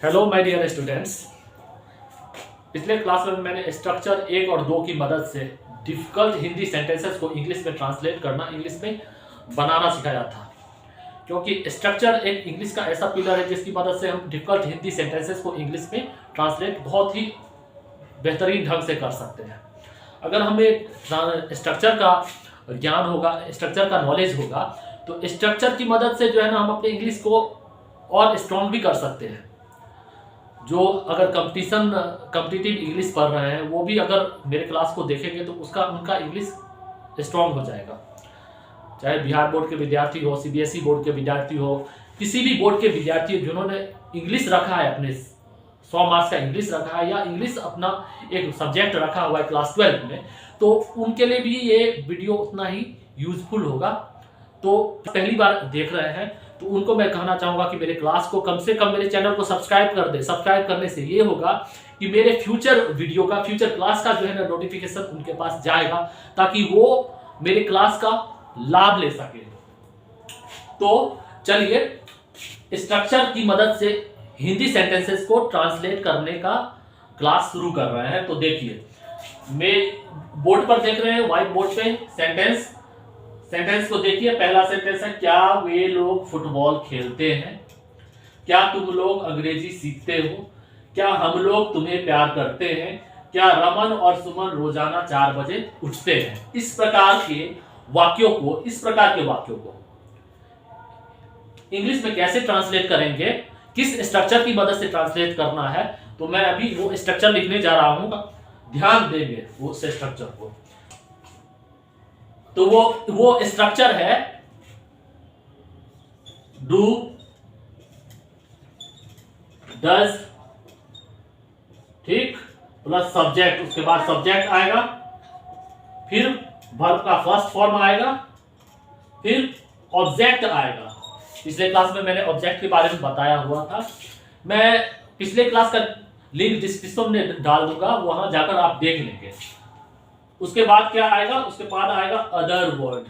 Hello my dear students. पिछले class में मैंने स्ट्रक्चर 1 और 2 की मदद से डिफिकल्ट हिंदी सेंटेंसेस को इंग्लिश में ट्रांसलेट करना, इंग्लिश में बनाना सिखाया था। क्योंकि स्ट्रक्चर एक इंग्लिश का ऐसा पिलर है जिसकी मदद से हम डिफिकल्ट हिंदी सेंटेंसेस को इंग्लिश में ट्रांसलेट बहुत ही बेहतरीन ढंग से कर सकते हैं। अगर हमें स्ट्रक्चर का ज्ञान होगा, स्ट्रक्चर का नॉलेज होगा, तो स्ट्रक्चर की मदद से जो है ना हम अपने इंग्लिश को और स्ट्रॉन्ग भी कर सकते हैं। जो अगर कॉम्पिटिटिव इंग्लिश पढ़ रहे हैं वो भी अगर मेरे क्लास को देखेंगे तो उनका इंग्लिश स्ट्रॉन्ग हो जाएगा। चाहे बिहार बोर्ड के विद्यार्थी हो, सीबीएसई बोर्ड के विद्यार्थी हो, किसी भी बोर्ड के विद्यार्थी जिन्होंने इंग्लिश रखा है, अपने 100 मार्क्स का इंग्लिश रखा है या इंग्लिश अपना एक सब्जेक्ट रखा हुआ है क्लास 12 में, तो उनके लिए भी ये वीडियो उतना ही यूजफुल होगा। तो पहली बार देख रहे हैं तो उनको मैं कहना चाहूंगा कि मेरे क्लास को कम से कम मेरे चैनल को सब्सक्राइब कर दे। सब्सक्राइब करने से ये होगा कि मेरे फ्यूचर वीडियो का, फ्यूचर क्लास का जो है ना नोटिफिकेशन उनके पास जाएगा, ताकि वो मेरे क्लास का लाभ ले सके। तो चलिए स्ट्रक्चर की मदद से हिंदी सेंटेंसेस को ट्रांसलेट करने का क्लास शुरू कर रहे हैं। तो देखिए, मैं बोर्ड पर देख रहे हैं, व्हाइट बोर्ड पे सेंटेंस को देखिए। पहला सेंटेंस है, क्या वे लोग फुटबॉल खेलते हैं? क्या तुम लोग अंग्रेजी सीखते हो? क्या हम लोग तुम्हें प्यार करते हैं? क्या रमन और सुमन रोजाना 4 बजे उठते हैं? इस प्रकार के वाक्यों को इंग्लिश में कैसे ट्रांसलेट करेंगे, किस स्ट्रक्चर की मदद से ट्रांसलेट करना है, तो मैं अभी वो स्ट्रक्चर लिखने जा रहा हूं। ध्यान देंगे वो स्ट्रक्चर को। तो वो स्ट्रक्चर है डू, डज, ठीक, प्लस सब्जेक्ट। उसके बाद सब्जेक्ट आएगा, फिर वर्ब का फर्स्ट फॉर्म आएगा, फिर ऑब्जेक्ट आएगा। पिछले क्लास में मैंने ऑब्जेक्ट के बारे में बताया हुआ था। मैं पिछले क्लास का लिंक डिस्क्रिप्शन में डाल दूंगा, वहां जाकर आप देख लेंगे। उसके बाद क्या आएगा? उसके बाद आएगा अदर वर्ड,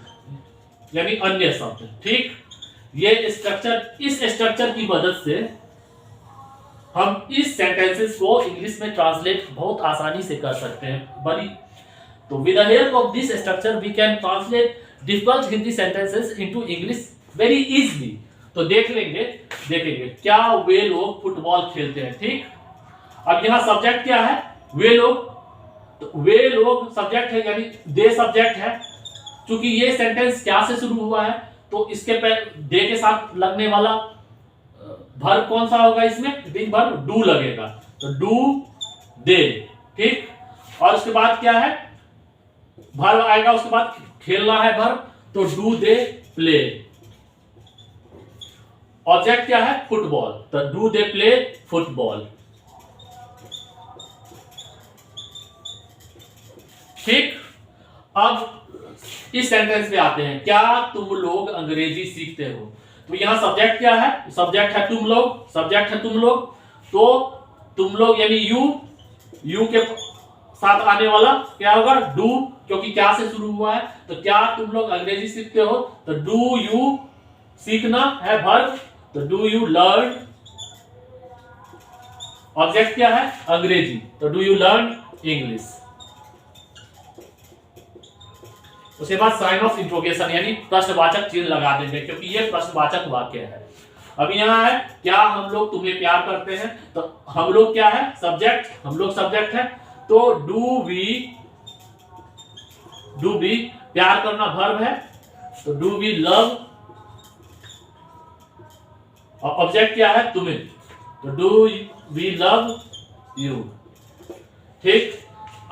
यानी अन्य शब्द, ठीक। ये स्ट्रक्चर, इस स्ट्रक्चर की मदद से हम इस सेंटेंसेस को इंग्लिश में ट्रांसलेट बहुत आसानी से कर सकते हैं। तो with the help of this structure we can translate difficult Hindi sentences into English very easily. तो देखेंगे क्या वे लोग फुटबॉल खेलते हैं, ठीक। अब यहां सब्जेक्ट क्या है? वे लोग। तो वे लोग सब्जेक्ट है, यानी दे सब्जेक्ट है। क्योंकि ये सेंटेंस क्या से शुरू हुआ है, तो इसके पे दे के साथ लगने वाला वर्ब कौन सा होगा? इसमें बिग वर्ब डू लगेगा, तो डू दे, ठीक। और उसके बाद क्या है? वर्ब आएगा, उसके बाद खेलना है वर्ब, तो डू दे प्ले। ऑब्जेक्ट क्या है? फुटबॉल, तो डू दे प्ले फुटबॉल, ठीक। अब इस सेंटेंस पे आते हैं, क्या तुम लोग अंग्रेजी सीखते हो? तो यहां सब्जेक्ट क्या है? सब्जेक्ट है तुम लोग, सब्जेक्ट है तुम लोग। तो तुम लोग यानी यू के साथ आने वाला क्या होगा? डू, क्योंकि क्या से शुरू हुआ है। तो क्या तुम लोग अंग्रेजी सीखते हो? तो डू यू, सीखना है वर्ब, तो डू यू लर्न। ऑब्जेक्ट क्या है? अंग्रेजी, तो डू यू लर्न इंग्लिश। उसके बाद साइन ऑफ इंट्रोगेशन, यानी प्रश्नवाचक चिन्ह लगा देंगे, क्योंकि ये प्रश्नवाचक वाक्य है। अब यहां है, क्या हम लोग तुम्हें प्यार करते हैं? तो हम लोग क्या है? सब्जेक्ट, हम लोग सब्जेक्ट है, तो डू वी, प्यार करना वर्ब है, तो डू वी लव। और ऑब्जेक्ट क्या है? तुम्हें, तो डू वी लव यू, ठीक।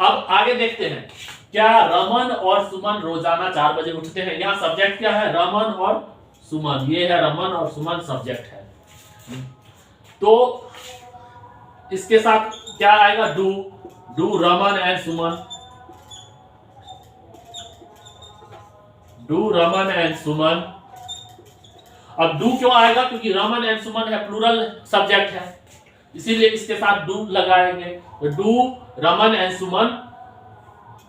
अब आगे देखते हैं, क्या रमन और सुमन रोजाना 4 बजे उठते हैं? यहां सब्जेक्ट क्या है? रमन और सुमन, ये है रमन और सुमन सब्जेक्ट है। तो इसके साथ क्या आएगा? Do Raman and Suman, do Raman and Suman. अब डू क्यों आएगा? क्योंकि रमन एंड सुमन है, प्लूरल सब्जेक्ट है, इसीलिए इसके साथ डू लगाएंगे। तो do Raman and Suman.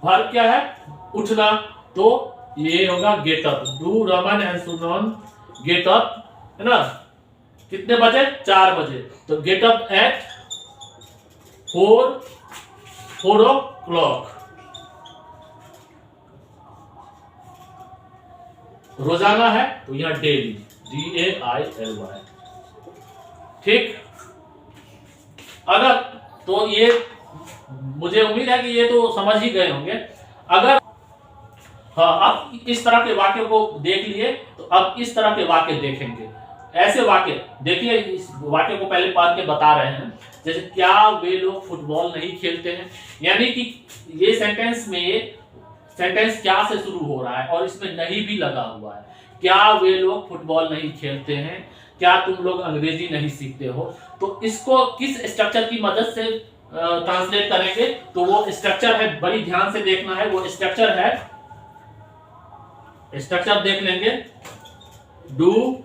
Verb क्या है? उठना, तो ये होगा get up, do Raman and Suman get up, है ना। कितने बजे? 4 बजे। तो गेट अप एट 4 o'clock। रोजाना है तो यहां डेली, DAILY। ठीक। अगर तो ये मुझे उम्मीद है कि ये तो समझ ही गए होंगे। अगर हाँ, अब इस तरह के वाक्य को देख लिए तो अब इस तरह के वाक्य देखेंगे। ऐसे वाक्य देखिए, इस वाक्य को पहले पढ़ के बता रहे हैं। जैसे क्या वे लोग फुटबॉल नहीं खेलते हैं, यानी कि ये सेंटेंस क्या से शुरू हो रहा है और इसमें नहीं भी लगा हुआ है। क्या वे लोग फुटबॉल नहीं खेलते हैं, क्या तुम लोग अंग्रेजी नहीं सीखते हो। तो इसको किस स्ट्रक्चर की मदद से ट्रांसलेट करेंगे? तो वो स्ट्रक्चर है, बड़ी ध्यान से देखना है। वो स्ट्रक्चर है, स्ट्रक्चर देख लेंगे। Do,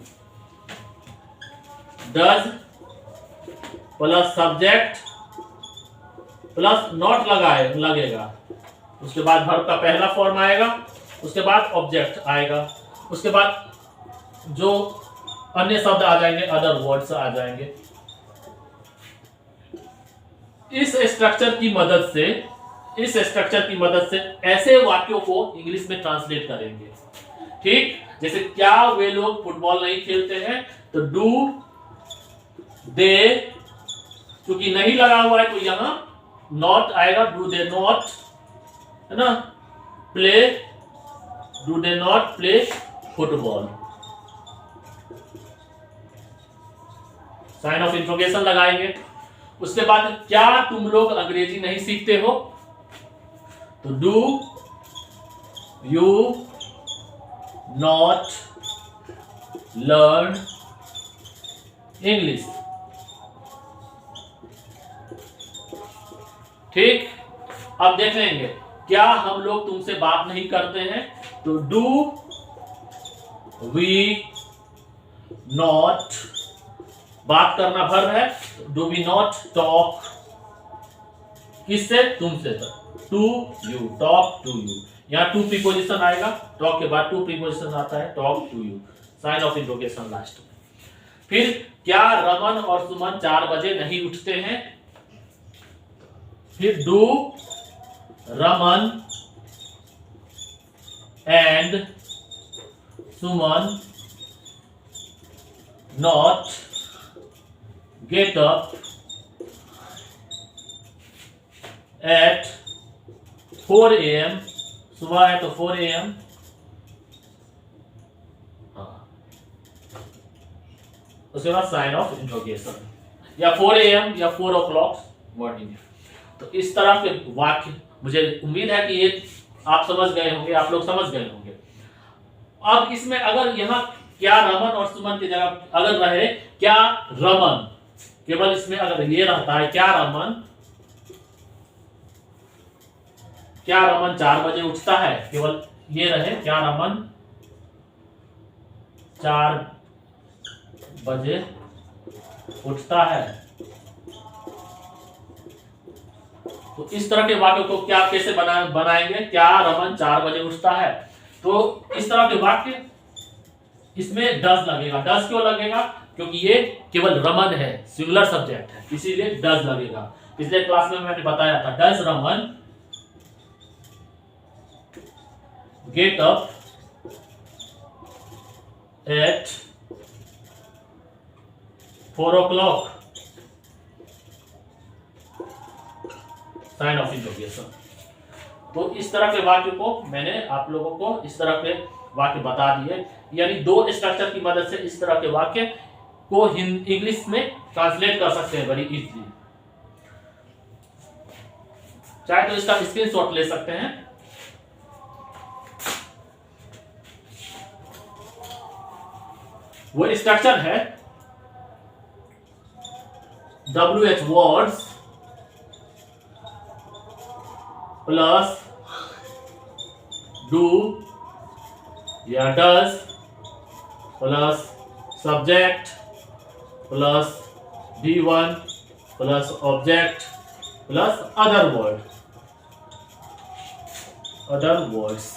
does plus subject plus not लगेगा। उसके बाद वर्ब का पहला फॉर्म आएगा, उसके बाद ऑब्जेक्ट आएगा, उसके बाद जो अन्य शब्द आ जाएंगे, अदर वर्ड्स आ जाएंगे। इस स्ट्रक्चर की मदद से ऐसे वाक्यों को इंग्लिश में ट्रांसलेट करेंगे। ठीक। जैसे क्या वे लोग फुटबॉल नहीं खेलते हैं, तो डू दे, क्योंकि नहीं लगा हुआ है तो यहां नॉट आएगा। डू दे नॉट, है ना, play, do they not play football. Sign of interrogation लगाएंगे। उसके बाद क्या तुम लोग अंग्रेजी नहीं सीखते हो, तो do you not learn English. ठीक। अब देख लेंगे क्या हम लोग तुमसे बात नहीं करते हैं, तो डू वी नॉट, बात करना वर्ब है, डू वी नॉट टॉक, किससे? तुमसे। To you, talk to you. यहां टू प्रीपोजिशन आएगा, टॉक के बाद टू प्रीपोजिशन आता है, talk to you, sign of interrogation last में। फिर क्या रमन और सुमन 4 बजे नहीं उठते हैं, फिर do Raman and Suman not gate up at 4 AM, सुबह है तो 4 AM। उसके बाद साइन ऑफ इंट्रोगेशन, या 4 AM या 4 o'clock मॉर्निंग। तो इस तरह के वाक्य, मुझे उम्मीद है कि ये आप समझ गए होंगे, आप लोग समझ गए होंगे। अब इसमें अगर यहाँ क्या रमन और सुमन की जगह अगर रहे क्या रमन, केवल इसमें अगर ये रहता है क्या रमन 4 बजे उठता है, केवल ये रहे क्या रमन 4 बजे उठता है, तो इस तरह के वाक्य को क्या कैसे बनाएंगे? क्या रमन 4 बजे उठता है। तो इस तरह के वाक्य इसमें डज लगेगा। डज क्यों लगेगा? क्योंकि ये केवल रमन है, सिंगुलर सब्जेक्ट है, इसीलिए डज लगेगा। पिछले क्लास में मैंने बताया था, does Raman get up at 4 o'clock, sign of interrogation. तो इस तरह के वाक्य को मैंने आप लोगों को इस तरह के वाक्य बता दिए, यानी 2 स्ट्रक्चर की मदद से इस तरह के वाक्य को इंग्लिश में ट्रांसलेट कर सकते हैं बड़ी इजीली। चाहे तो इसका स्क्रीनशॉट ले सकते हैं। वो स्ट्रक्चर है WH वर्ड्स प्लस डू या does plus subject plus V1 plus object plus other words.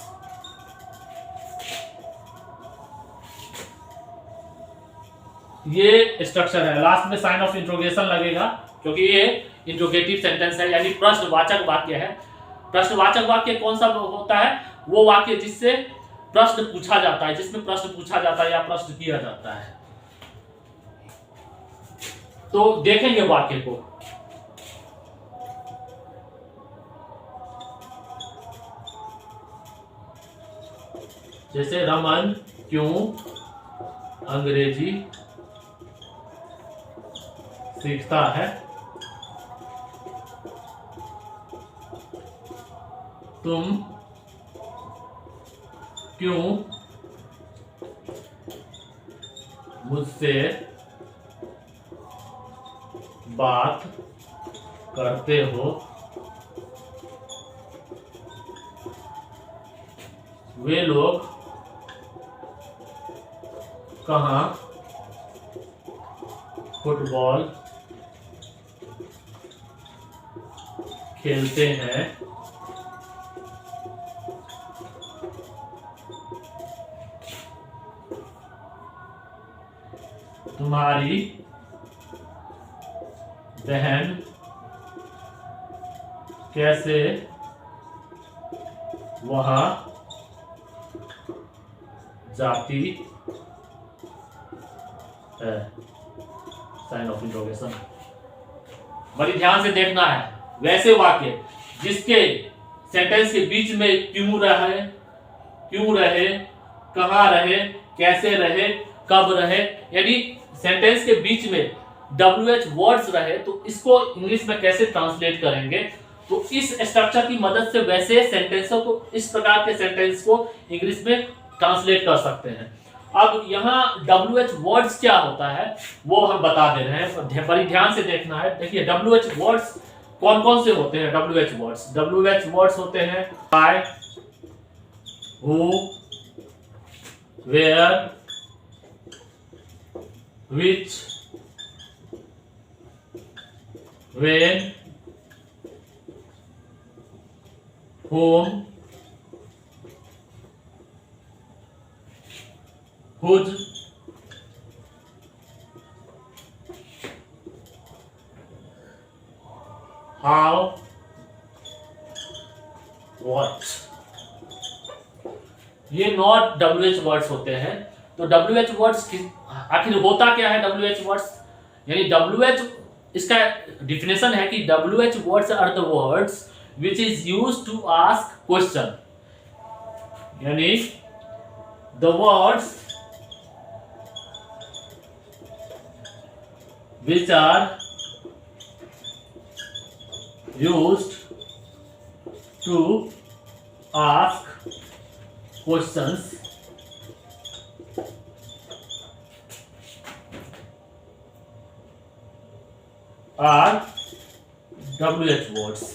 ये स्ट्रक्चर है। लास्ट में साइन ऑफ इंट्रोगेशन लगेगा क्योंकि ये इंट्रोगेटिव सेंटेंस है, यानी प्रश्नवाचक वाक्य है। प्रश्नवाचक वाक्य कौन सा होता है? वो वाक्य जिससे प्रश्न पूछा जाता है, जिसमें प्रश्न पूछा जाता है या प्रश्न किया जाता है। तो देखेंगे वाक्य को। जैसे रमन क्यों अंग्रेजी सीखता है? तुम क्यों मुझसे बात करते हो? वे लोग कहाँ फुटबॉल खेलते हैं? तुम्हारी बहन कैसे वहां जाती है? Sign of interrogation. बड़ी ध्यान से देखना है। वैसे वाक्य जिसके सेंटेंस के बीच में क्यों रहे, कहां रहे, कैसे रहे, कब रहे, यानी सेंटेंस के बीच में WH वर्ड्स रहे, तो इसको इंग्लिश में कैसे ट्रांसलेट करेंगे? तो इस स्ट्रक्चर की मदद से वैसे सेंटेंसों को, इस प्रकार के सेंटेंस को इंग्लिश में ट्रांसलेट कर सकते हैं। अब यहाँ WH वर्ड्स क्या होता है वो हम बता दे रहे हैं, बड़ी ध्यान से देखना है। देखिए WH वर्ड्स कौन कौन से होते हैं? WH वर्ड्स होते हैं why, who, where, which, when, whom, whose, how, what। ये नॉट WH वर्ड्स होते हैं। तो WH वर्ड्स आखिर होता क्या है? WH वर्ड्स यानी WH, इसका डिफिनेशन है कि WH words are the words which is used to ask question, यानी the words which are used to ask questions are WH words।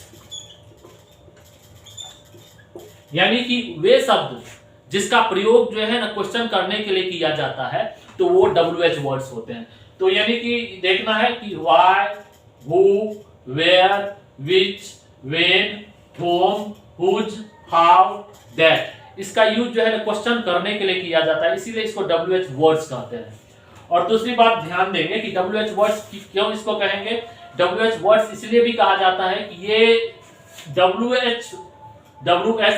यानी कि वे शब्द जिसका प्रयोग जो है ना क्वेश्चन करने के लिए किया जाता है, तो वो WH वर्ड्स होते हैं। तो यानी कि देखना है कि why, who, where, which, when, whom, whose, how, that। इसका यूज जो है ना क्वेश्चन करने के लिए किया जाता है, इसीलिए इसको WH वर्ड्स कहते हैं। और दूसरी बात ध्यान देंगे कि WH वर्ड्स क्यों इसको कहेंगे? WH वर्ड्स इसलिए भी कहा जाता है कि ये WH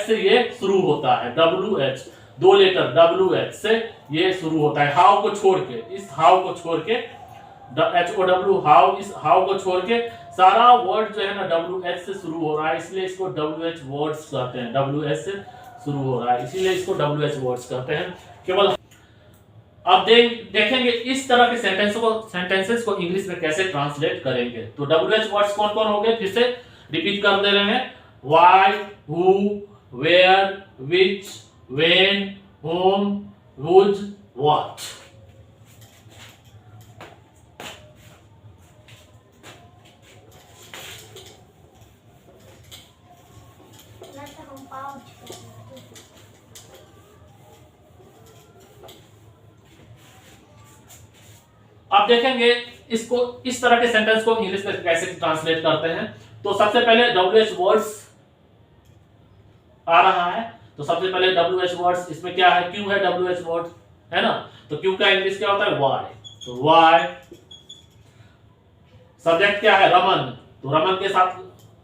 से ये शुरू होता है। WH दो लेटर WH से ये शुरू होता है। हाउ को छोड़ के, इस हाउ को छोड़ के, HOW हाउ, इस हाउ को छोड़ के सारा वर्ड जो है ना WH से शुरू हो रहा है, इसलिए इसको WH वर्ड्स कहते हैं। WH से शुरू हो रहा है इसीलिए इसको WH वर्ड्स कहते हैं केवल। अब देखेंगे इस तरह के सेंटेंसेस को इंग्लिश में कैसे ट्रांसलेट करेंगे। तो WH वर्ड्स कौन कौन हो गए? फिर से रिपीट कर दे रहे हैं। Why, who, where, which, when, whom, whose, what। अब देखेंगे इसको, इस तरह के सेंटेंस को इंग्लिश में कैसे ट्रांसलेट करते हैं। तो सबसे पहले WH वर्ड्स आ रहा है। तो सबसे पहले WH वर्ड्स, इसमें क्या है? क्यों है WH वर्ड, है ना? तो क्यों का इंग्लिश क्या होता है? Why। तो वाई। सब्जेक्ट क्या है? रमन। तो रमन के साथ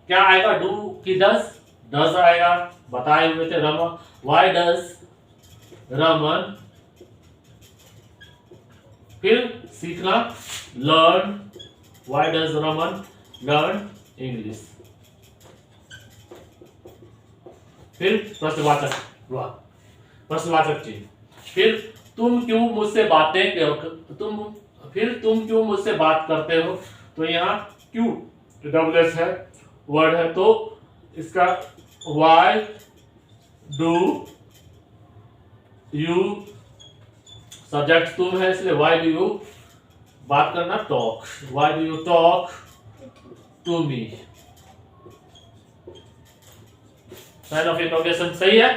क्या आएगा? डू की डज? डज आएगा, बताए हुए थे रमन। Why does Raman. फिर सीखना, learn. Why does Raman learn English. फिर प्रश्नवाचक, वाह, प्रश्नवाचक चिन्ह। फिर तुम क्यों मुझसे बात करते हो? तो यहाँ क्यों डबल है, वर्ड है, तो इसका वाई डू यू, सब्जेक्ट तुम है इसलिए वाई डू यू बात करना, talk. Why do you talk to me. Sign of interrogation सही है।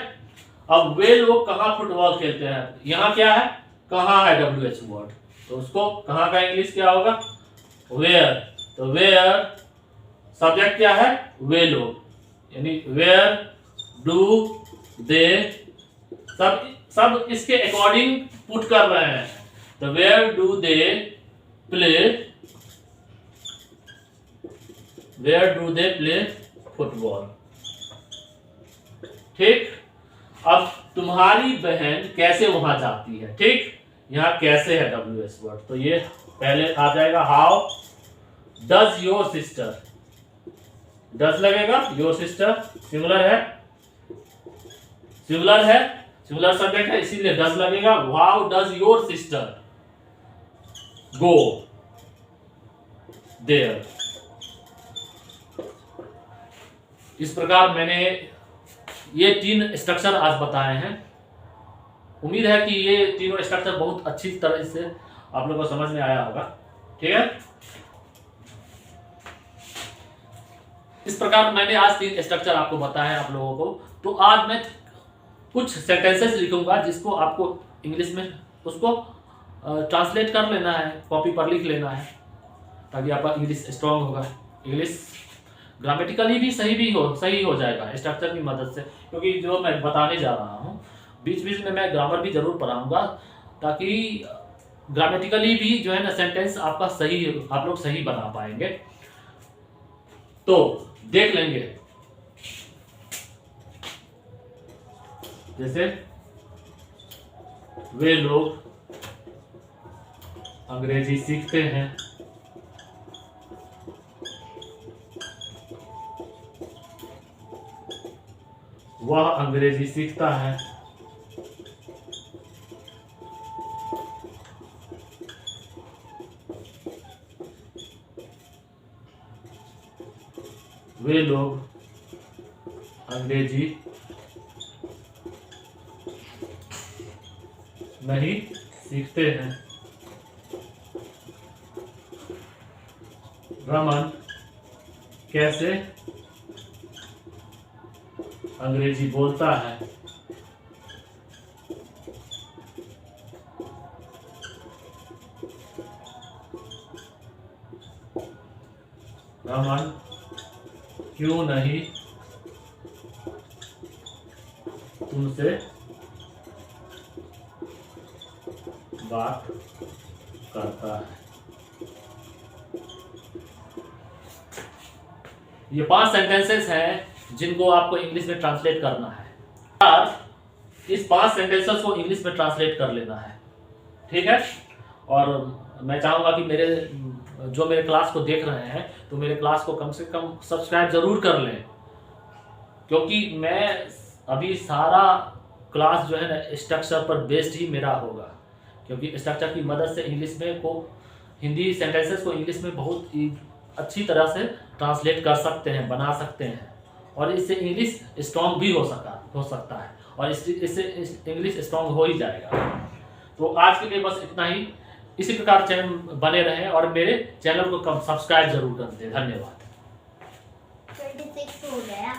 अब वे लोग कहाँ फुटबॉल खेलते हैं? यहाँ क्या है? कहाँ है WH वर्ड, तो उसको कहाँ का इंग्लिश क्या होगा? वेयर। तो वेयर, सब्जेक्ट क्या है? वे लोग, यानी वेयर डू दे, सब इसके अकॉर्डिंग पुट कर रहे हैं। तो where do they play, where do they play football. ठीक। अब तुम्हारी बहन कैसे वहां जाती है? ठीक, यहाँ कैसे है WH वर्ड, तो ये पहले आ जाएगा how does your sister. Does लगेगा, योर सिस्टर सिंगुलर है, सिंगुलर सब्जेक्ट है इसीलिए डज लगेगा। How does your sister go there. इस प्रकार मैंने ये 3 स्ट्रक्चर आज बताए हैं। उम्मीद है कि ये तीनों स्ट्रक्चर बहुत अच्छी तरह से आप लोगों को समझ में आया होगा। ठीक है, इस प्रकार मैंने आज 3 स्ट्रक्चर आपको बताए आप लोगों को। तो आज मैं कुछ सेंटेंसेस लिखूंगा जिसको आपको इंग्लिश में उसको ट्रांसलेट कर लेना है, कॉपी पर लिख लेना है, ताकि आपका इंग्लिश स्ट्रांग होगा। इंग्लिश ग्रामेटिकली भी सही हो जाएगा स्ट्रक्चर की मदद से, क्योंकि जो मैं बताने जा रहा हूँ बीच बीच में मैं ग्रामर भी जरूर पढ़ाऊंगा, ताकि ग्रामेटिकली भी जो है ना सेंटेंस आपका सही, आप लोग सही बना पाएंगे। तो देख लेंगे, जैसे वे लोग अंग्रेजी सीखते हैं, वह अंग्रेजी सीखता है, वे लोग अंग्रेजी नहीं सीखते हैं, रमन कैसे अंग्रेजी बोलता है, रमन क्यों नहीं तुमसे बात करता है। ये 5 सेंटेंसेस हैं जिनको आपको इंग्लिश में ट्रांसलेट करना है। और इस 5 सेंटेंसेस को इंग्लिश में ट्रांसलेट कर लेना है। ठीक है, और मैं चाहूँगा कि मेरे क्लास को देख रहे हैं तो मेरे क्लास को कम से कम सब्सक्राइब जरूर कर लें, क्योंकि मैं अभी सारा क्लास जो है ना स्ट्रक्चर पर बेस्ड ही मेरा होगा, क्योंकि स्ट्रक्चर की मदद से इंग्लिश में को हिंदी सेंटेंसेस को इंग्लिश में बहुत ही अच्छी तरह से ट्रांसलेट कर सकते हैं, बना सकते हैं, और इससे इंग्लिश स्ट्रॉन्ग भी हो सकता है, और इससे इंग्लिश स्ट्रॉन्ग हो ही जाएगा। तो आज के लिए बस इतना ही। इसी प्रकार चैनल बने रहें और मेरे चैनल को सब्सक्राइब जरूर कर दें। धन्यवाद। 26 हो गया।